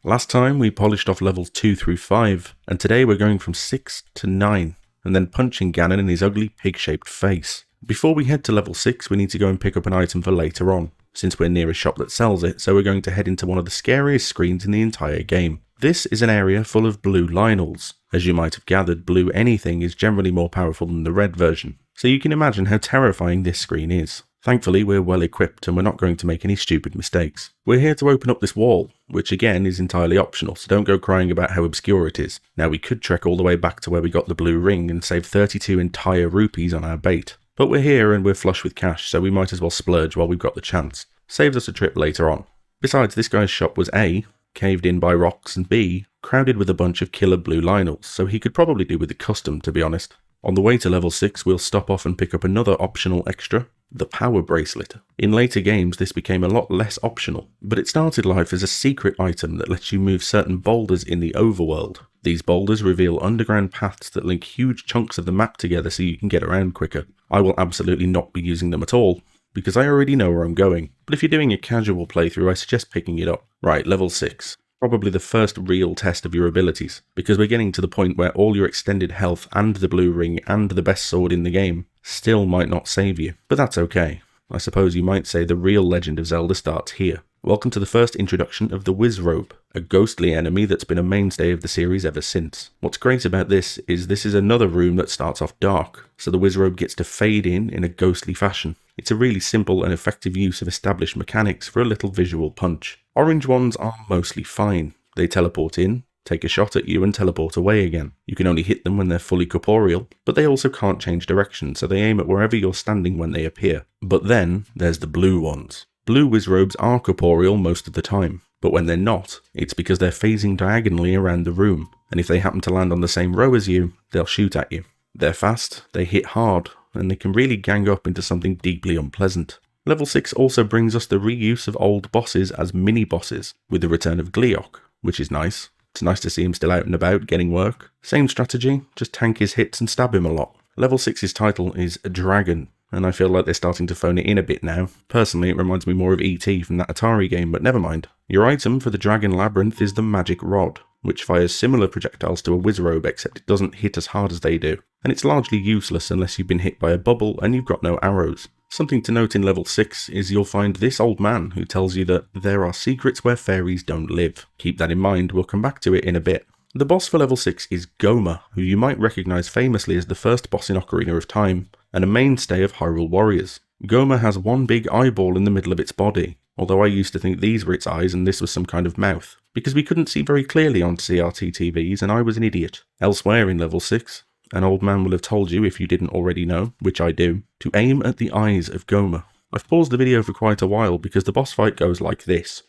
Last time we polished off levels 2 through 5, and today we're going from 6 to 9, and then punching Ganon in his ugly pig-shaped face. Before we head to level 6, we need to go and pick up an item for later on, since we're near a shop that sells it, so we're going to head into one of the scariest screens in the entire game. This is an area full of blue Lionels. As you might have gathered, blue anything is generally more powerful than the red version, so you can imagine how terrifying this screen is. Thankfully, we're well equipped and we're not going to make any stupid mistakes. We're here to open up this wall, which again is entirely optional, so don't go crying about how obscure it is. Now we could trek all the way back to where we got the blue ring and save 32 entire rupees on our bait. But we're here and we're flush with cash, so we might as well splurge while we've got the chance. Saves us a trip later on. Besides, this guy's shop was A, caved in by rocks, and B, crowded with a bunch of killer blue Lionels, so he could probably do with a custom, to be honest. On the way to level 6, we'll stop off and pick up another optional extra, the power bracelet. In later games, this became a lot less optional, but it started life as a secret item that lets you move certain boulders in the Overworld. These boulders reveal underground paths that link huge chunks of the map together so you can get around quicker. I will absolutely not be using them at all, because I already know where I'm going, but if you're doing a casual playthrough, I suggest picking it up. Right, level 6. Probably the first real test of your abilities, because we're getting to the point where all your extended health and the blue ring and the best sword in the game still might not save you, but that's okay. I suppose you might say the real Legend of Zelda starts here. Welcome to the first introduction of the Wizrobe, a ghostly enemy that's been a mainstay of the series ever since. What's great about this is another room that starts off dark, so the Wizrobe gets to fade in a ghostly fashion. It's a really simple and effective use of established mechanics for a little visual punch. Orange ones are mostly fine. They teleport in, take a shot at you and teleport away again. You can only hit them when they're fully corporeal, but they also can't change direction, so they aim at wherever you're standing when they appear. But then there's the blue ones. Blue Wizrobes are corporeal most of the time, but when they're not, it's because they're phasing diagonally around the room, and if they happen to land on the same row as you, they'll shoot at you. They're fast, they hit hard, and they can really gang up into something deeply unpleasant. Level 6 also brings us the reuse of old bosses as mini-bosses, with the return of Gleeok, which is nice. It's nice to see him still out and about, getting work. Same strategy, just tank his hits and stab him a lot. Level 6's title is Dragon, and I feel like they're starting to phone it in a bit now. Personally, it reminds me more of E.T. from that Atari game, but never mind. Your item for the Dragon Labyrinth is the Magic Rod, which fires similar projectiles to a Wizrobe, except it doesn't hit as hard as they do, and it's largely useless unless you've been hit by a bubble and you've got no arrows. Something to note in level 6 is you'll find this old man who tells you that there are secrets where fairies don't live. Keep that in mind, we'll come back to it in a bit. The boss for level 6 is Gohma, who you might recognise famously as the first boss in Ocarina of Time, and a mainstay of Hyrule Warriors. Gohma has one big eyeball in the middle of its body, although I used to think these were its eyes and this was some kind of mouth, because we couldn't see very clearly on CRT TVs and I was an idiot. Elsewhere in level 6, an old man will have told you, if you didn't already know, which I do, to aim at the eyes of Gohma. I've paused the video for quite a while because the boss fight goes like this.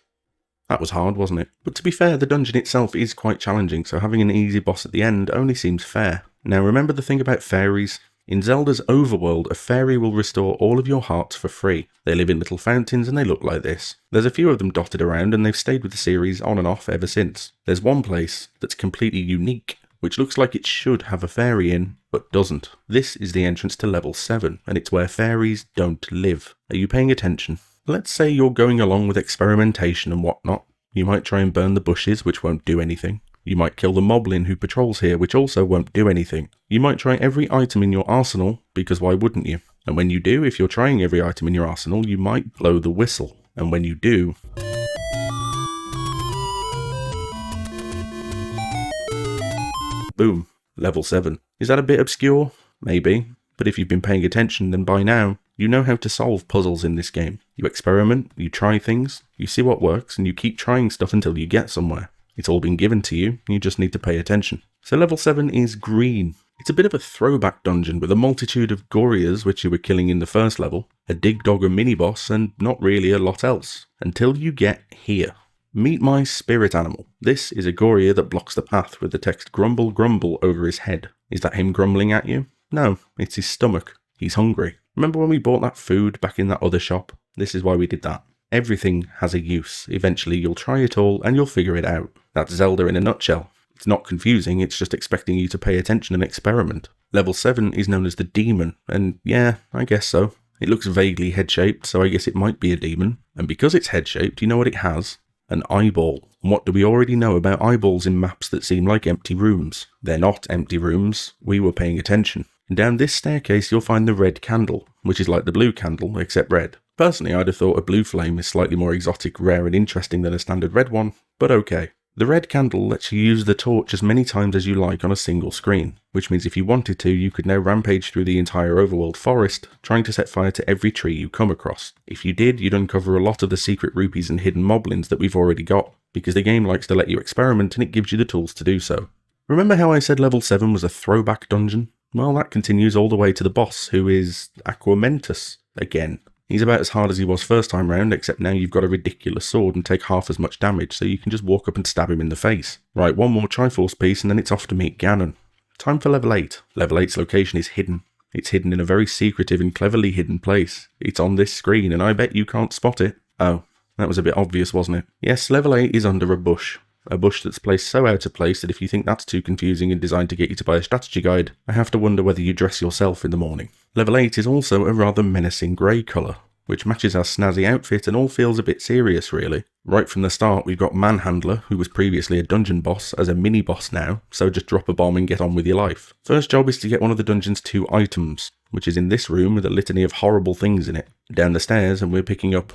That was hard, wasn't it? But to be fair, the dungeon itself is quite challenging, so having an easy boss at the end only seems fair. Now remember the thing about fairies? In Zelda's Overworld, a fairy will restore all of your hearts for free. They live in little fountains and they look like this. There's a few of them dotted around and they've stayed with the series on and off ever since. There's one place that's completely unique, which looks like it should have a fairy in, but doesn't. This is the entrance to level 7, and it's where fairies don't live. Are you paying attention? Let's say you're going along with experimentation and whatnot. You might try and burn the bushes, which won't do anything. You might kill the moblin who patrols here, which also won't do anything. You might try every item in your arsenal, because why wouldn't you? And when you do, if you're trying every item in your arsenal, you might blow the whistle. And when you do... boom. Level 7. Is that a bit obscure? Maybe. But if you've been paying attention, then by now, you know how to solve puzzles in this game. You experiment, you try things, you see what works, and you keep trying stuff until you get somewhere. It's all been given to you, you just need to pay attention. So level 7 is green. It's a bit of a throwback dungeon with a multitude of Gorias which you were killing in the first level, a Dig Dogger mini-boss, and not really a lot else. Until you get here. Meet my spirit animal. This is a Goria that blocks the path with the text "Grumble Grumble" over his head. Is that him grumbling at you? No, it's his stomach. He's hungry. Remember when we bought that food back in that other shop? This is why we did that. Everything has a use. Eventually you'll try it all and you'll figure it out. That's Zelda in a nutshell. It's not confusing, it's just expecting you to pay attention and experiment. Level 7 is known as the Demon, and yeah, I guess so. It looks vaguely head-shaped, so I guess it might be a demon. And because it's head-shaped, you know what it has? An eyeball. And what do we already know about eyeballs in maps that seem like empty rooms? They're not empty rooms. We were paying attention. And down this staircase you'll find the red candle, which is like the blue candle, except red. Personally, I'd have thought a blue flame is slightly more exotic, rare and interesting than a standard red one, but okay. The red candle lets you use the torch as many times as you like on a single screen, which means if you wanted to, you could now rampage through the entire Overworld forest, trying to set fire to every tree you come across. If you did, you'd uncover a lot of the secret rupees and hidden moblins that we've already got, because the game likes to let you experiment and it gives you the tools to do so. Remember how I said level 7 was a throwback dungeon? Well, that continues all the way to the boss, who is Aquamentus again. He's about as hard as he was first time round, except now you've got a ridiculous sword and take half as much damage, so you can just walk up and stab him in the face. Right, one more Triforce piece and then it's off to meet Ganon. Time for level 8. Level 8's location is hidden. It's hidden in a very secretive and cleverly hidden place. It's on this screen and I bet you can't spot it. Oh, that was a bit obvious, wasn't it? Yes, level 8 is under a bush. A bush that's placed so out of place that if you think that's too confusing and designed to get you to buy a strategy guide, I have to wonder whether you dress yourself in the morning. Level 8 is also a rather menacing grey colour, which matches our snazzy outfit and all feels a bit serious really. Right from the start we've got Manhandler, who was previously a dungeon boss, as a mini-boss now, so just drop a bomb and get on with your life. First job is to get one of the dungeon's 2 items, which is in this room with a litany of horrible things in it. Down the stairs and we're picking up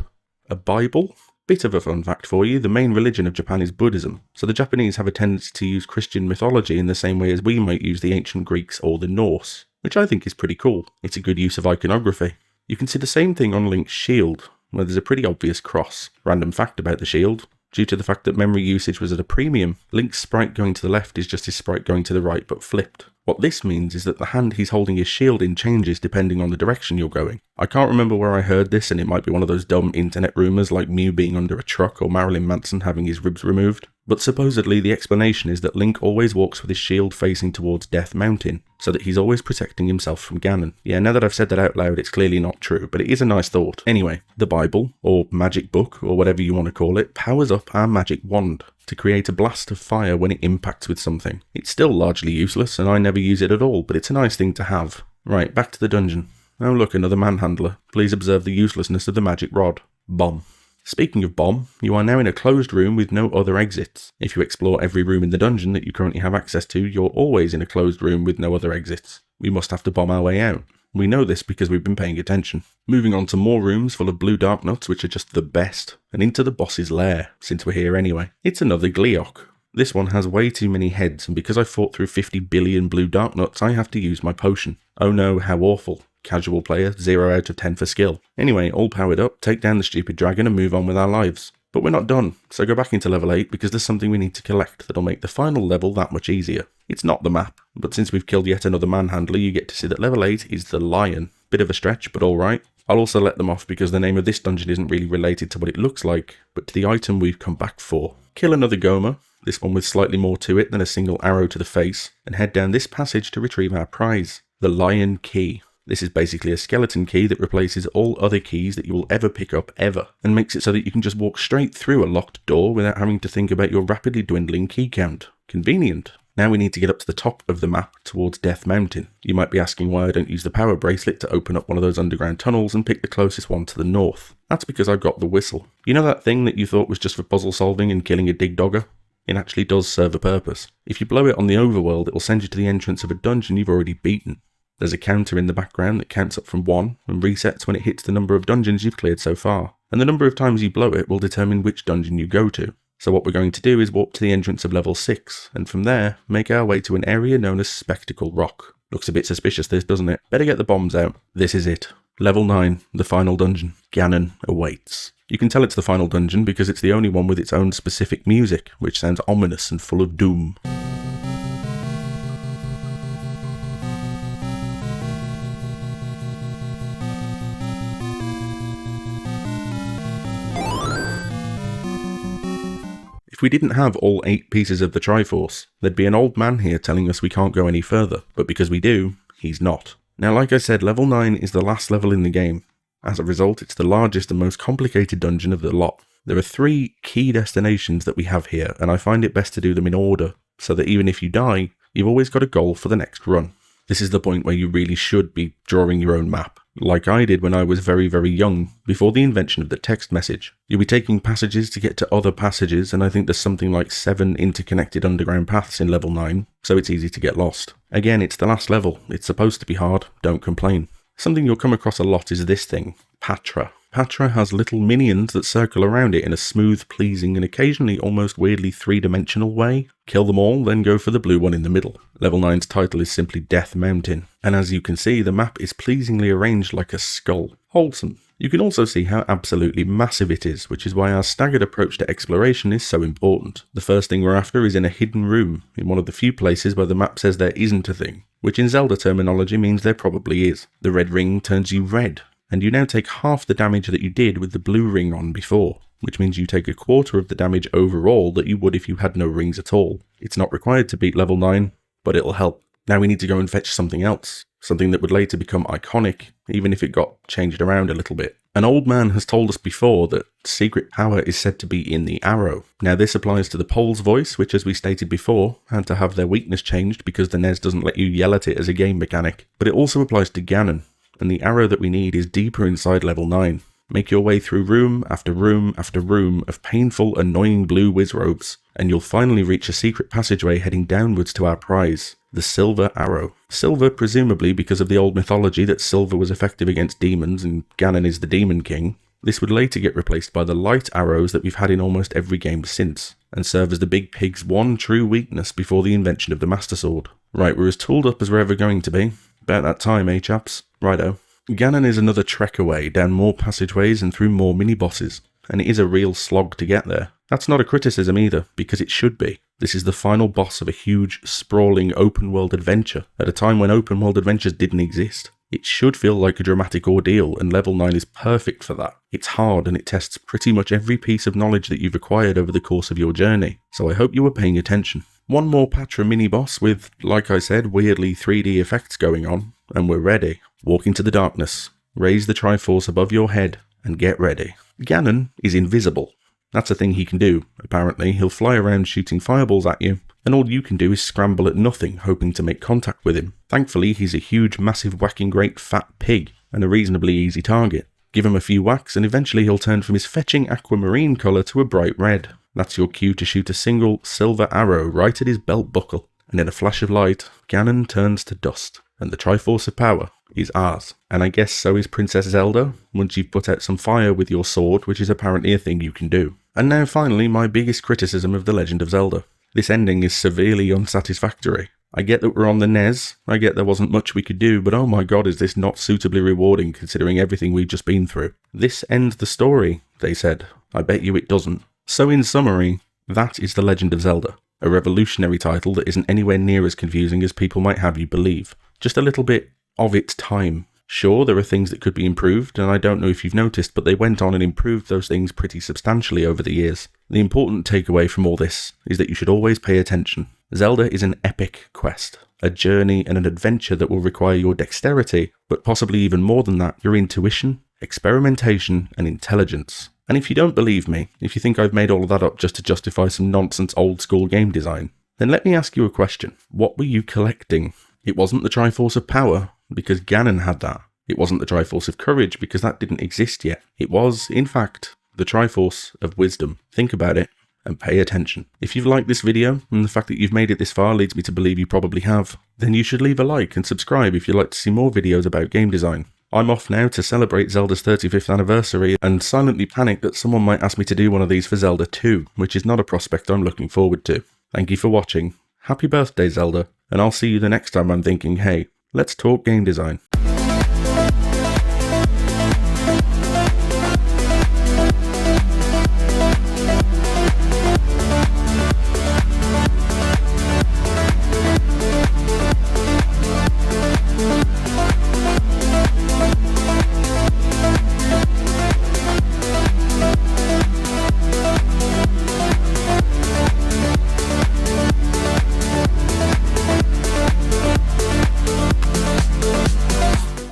a Bible? Bit of a fun fact for you, the main religion of Japan is Buddhism, so the Japanese have a tendency to use Christian mythology in the same way as we might use the ancient Greeks or the Norse, which I think is pretty cool. It's a good use of iconography. You can see the same thing on Link's shield, where there's a pretty obvious cross. Random fact about the shield, due to the fact that memory usage was at a premium, Link's sprite going to the left is just his sprite going to the right but flipped. What this means is that the hand he's holding his shield in changes depending on the direction you're going. I can't remember where I heard this and it might be one of those dumb internet rumours like Mew being under a truck or Marilyn Manson having his ribs removed, but supposedly the explanation is that Link always walks with his shield facing towards Death Mountain, so that he's always protecting himself from Ganon. Yeah, now that I've said that out loud it's clearly not true, but it is a nice thought. Anyway, the Bible, or magic book, or whatever you want to call it, powers up our magic wand to create a blast of fire when it impacts with something. It's still largely useless and I never use it at all, but it's a nice thing to have. Right, back to the dungeon. Oh look, another Manhandler. Please observe the uselessness of the magic rod. Bomb. Speaking of bomb, you are now in a closed room with no other exits. If you explore every room in the dungeon that you currently have access to, you're always in a closed room with no other exits. We must have to bomb our way out. We know this because we've been paying attention. Moving on to more rooms full of blue dark nuts, which are just the best, and into the boss's lair, since we're here anyway. It's another Gleeok. This one has way too many heads, and because I fought through 50 billion blue dark nuts, I have to use my potion. Oh no, how awful. Casual player, 0 out of 10 for skill. Anyway, all powered up, take down the stupid dragon and move on with our lives. But we're not done, so go back into level 8 because there's something we need to collect that'll make the final level that much easier. It's not the map, but since we've killed yet another Manhandler, you get to see that level 8 is the Lion. Bit of a stretch, but alright. I'll also let them off because the name of this dungeon isn't really related to what it looks like, but to the item we've come back for. Kill another Goma, this one with slightly more to it than a single arrow to the face, and head down this passage to retrieve our prize, the Lion Key. This is basically a skeleton key that replaces all other keys that you will ever pick up ever, and makes it so that you can just walk straight through a locked door without having to think about your rapidly dwindling key count. Convenient. Now we need to get up to the top of the map towards Death Mountain. You might be asking why I don't use the power bracelet to open up one of those underground tunnels and pick the closest one to the north. That's because I've got the whistle. You know that thing that you thought was just for puzzle solving and killing a dig dogger? It actually does serve a purpose. If you blow it on the overworld, it will send you to the entrance of a dungeon you've already beaten. There's a counter in the background that counts up from 1 and resets when it hits the number of dungeons you've cleared so far, and the number of times you blow it will determine which dungeon you go to. So what we're going to do is walk to the entrance of level 6, and from there, make our way to an area known as Spectacle Rock. Looks a bit suspicious this, doesn't it? Better get the bombs out. This is it. Level 9, the final dungeon. Ganon awaits. You can tell it's the final dungeon because it's the only one with its own specific music, which sounds ominous and full of doom. If we didn't have all 8 pieces of the Triforce, there'd be an old man here telling us we can't go any further, but because we do, he's not. Now like I said, level 9 is the last level in the game. As a result, it's the largest and most complicated dungeon of the lot. There are 3 key destinations that we have here, and I find it best to do them in order, so that even if you die, you've always got a goal for the next run. This is the point where you really should be drawing your own map, like I did when I was very, very young, before the invention of the text message. You'll be taking passages to get to other passages, and I think there's something like 7 interconnected underground paths in level 9, so it's easy to get lost. Again, it's the last level, it's supposed to be hard, don't complain. Something you'll come across a lot is this thing, Patra. Patra has little minions that circle around it in a smooth, pleasing, and occasionally almost weirdly 3-dimensional way. Kill them all, then go for the blue one in the middle. Level 9's title is simply Death Mountain, and as you can see, the map is pleasingly arranged like a skull. Wholesome. You can also see how absolutely massive it is, which is why our staggered approach to exploration is so important. The first thing we're after is in a hidden room, in one of the few places where the map says there isn't a thing, which in Zelda terminology means there probably is. The red ring turns you red, and you now take half the damage that you did with the blue ring on before, which means you take a quarter of the damage overall that you would if you had no rings at all. It's not required to beat level 9, but it'll help. Now we need to go and fetch something else, something that would later become iconic, even if it got changed around a little bit. An old man has told us before that secret power is said to be in the arrow. Now this applies to the Pole's voice, which as we stated before, had to have their weakness changed because the NES doesn't let you yell at it as a game mechanic. But it also applies to Ganon, and the arrow that we need is deeper inside level 9. Make your way through room after room after room of painful, annoying blue wizrobes, and you'll finally reach a secret passageway heading downwards to our prize, the Silver Arrow. Silver presumably because of the old mythology that silver was effective against demons and Ganon is the Demon King. This would later get replaced by the light arrows that we've had in almost every game since, and serve as the Big Pig's one true weakness before the invention of the Master Sword. Right, we're as tooled up as we're ever going to be. About that time, eh chaps? Righto. Ganon is another trek away, down more passageways and through more mini-bosses, and it is a real slog to get there. That's not a criticism either, because it should be. This is the final boss of a huge, sprawling open-world adventure, at a time when open-world adventures didn't exist. It should feel like a dramatic ordeal, and level 9 is perfect for that. It's hard, and it tests pretty much every piece of knowledge that you've acquired over the course of your journey, so I hope you were paying attention. One more Patra mini-boss with, like I said, weirdly 3D effects going on, and we're ready. Walk into the darkness, raise the Triforce above your head, and get ready. Ganon is invisible. That's a thing he can do, apparently. He'll fly around shooting fireballs at you, and all you can do is scramble at nothing, hoping to make contact with him. Thankfully, he's a huge, massive, whacking great fat pig, and a reasonably easy target. Give him a few whacks, and eventually he'll turn from his fetching aquamarine colour to a bright red. That's your cue to shoot a single silver arrow right at his belt buckle, and in a flash of light, Ganon turns to dust, and the Triforce of Power is ours. And I guess so is Princess Zelda, once you've put out some fire with your sword, which is apparently a thing you can do. And now finally, my biggest criticism of The Legend of Zelda. This ending is severely unsatisfactory. I get that we're on the NES, I get there wasn't much we could do, but oh my god is this not suitably rewarding considering everything we've just been through. This ends the story, they said. I bet you it doesn't. So in summary, that is The Legend of Zelda. A revolutionary title that isn't anywhere near as confusing as people might have you believe. Just a little bit of its time. Sure, there are things that could be improved, and I don't know if you've noticed, but they went on and improved those things pretty substantially over the years. The important takeaway from all this is that you should always pay attention. Zelda is an epic quest, a journey and an adventure that will require your dexterity, but possibly even more than that, your intuition, experimentation, and intelligence. And if you don't believe me, if you think I've made all of that up just to justify some nonsense old-school game design, then let me ask you a question. What were you collecting? It wasn't the Triforce of Power, because Ganon had that. It wasn't the Triforce of Courage, because that didn't exist yet. It was, in fact, the Triforce of Wisdom. Think about it, and pay attention. If you've liked this video, and the fact that you've made it this far leads me to believe you probably have, then you should leave a like and subscribe if you'd like to see more videos about game design. I'm off now to celebrate Zelda's 35th anniversary and silently panic that someone might ask me to do one of these for Zelda 2, which is not a prospect I'm looking forward to. Thank you for watching. Happy birthday, Zelda, and I'll see you the next time I'm thinking, hey, let's talk game design.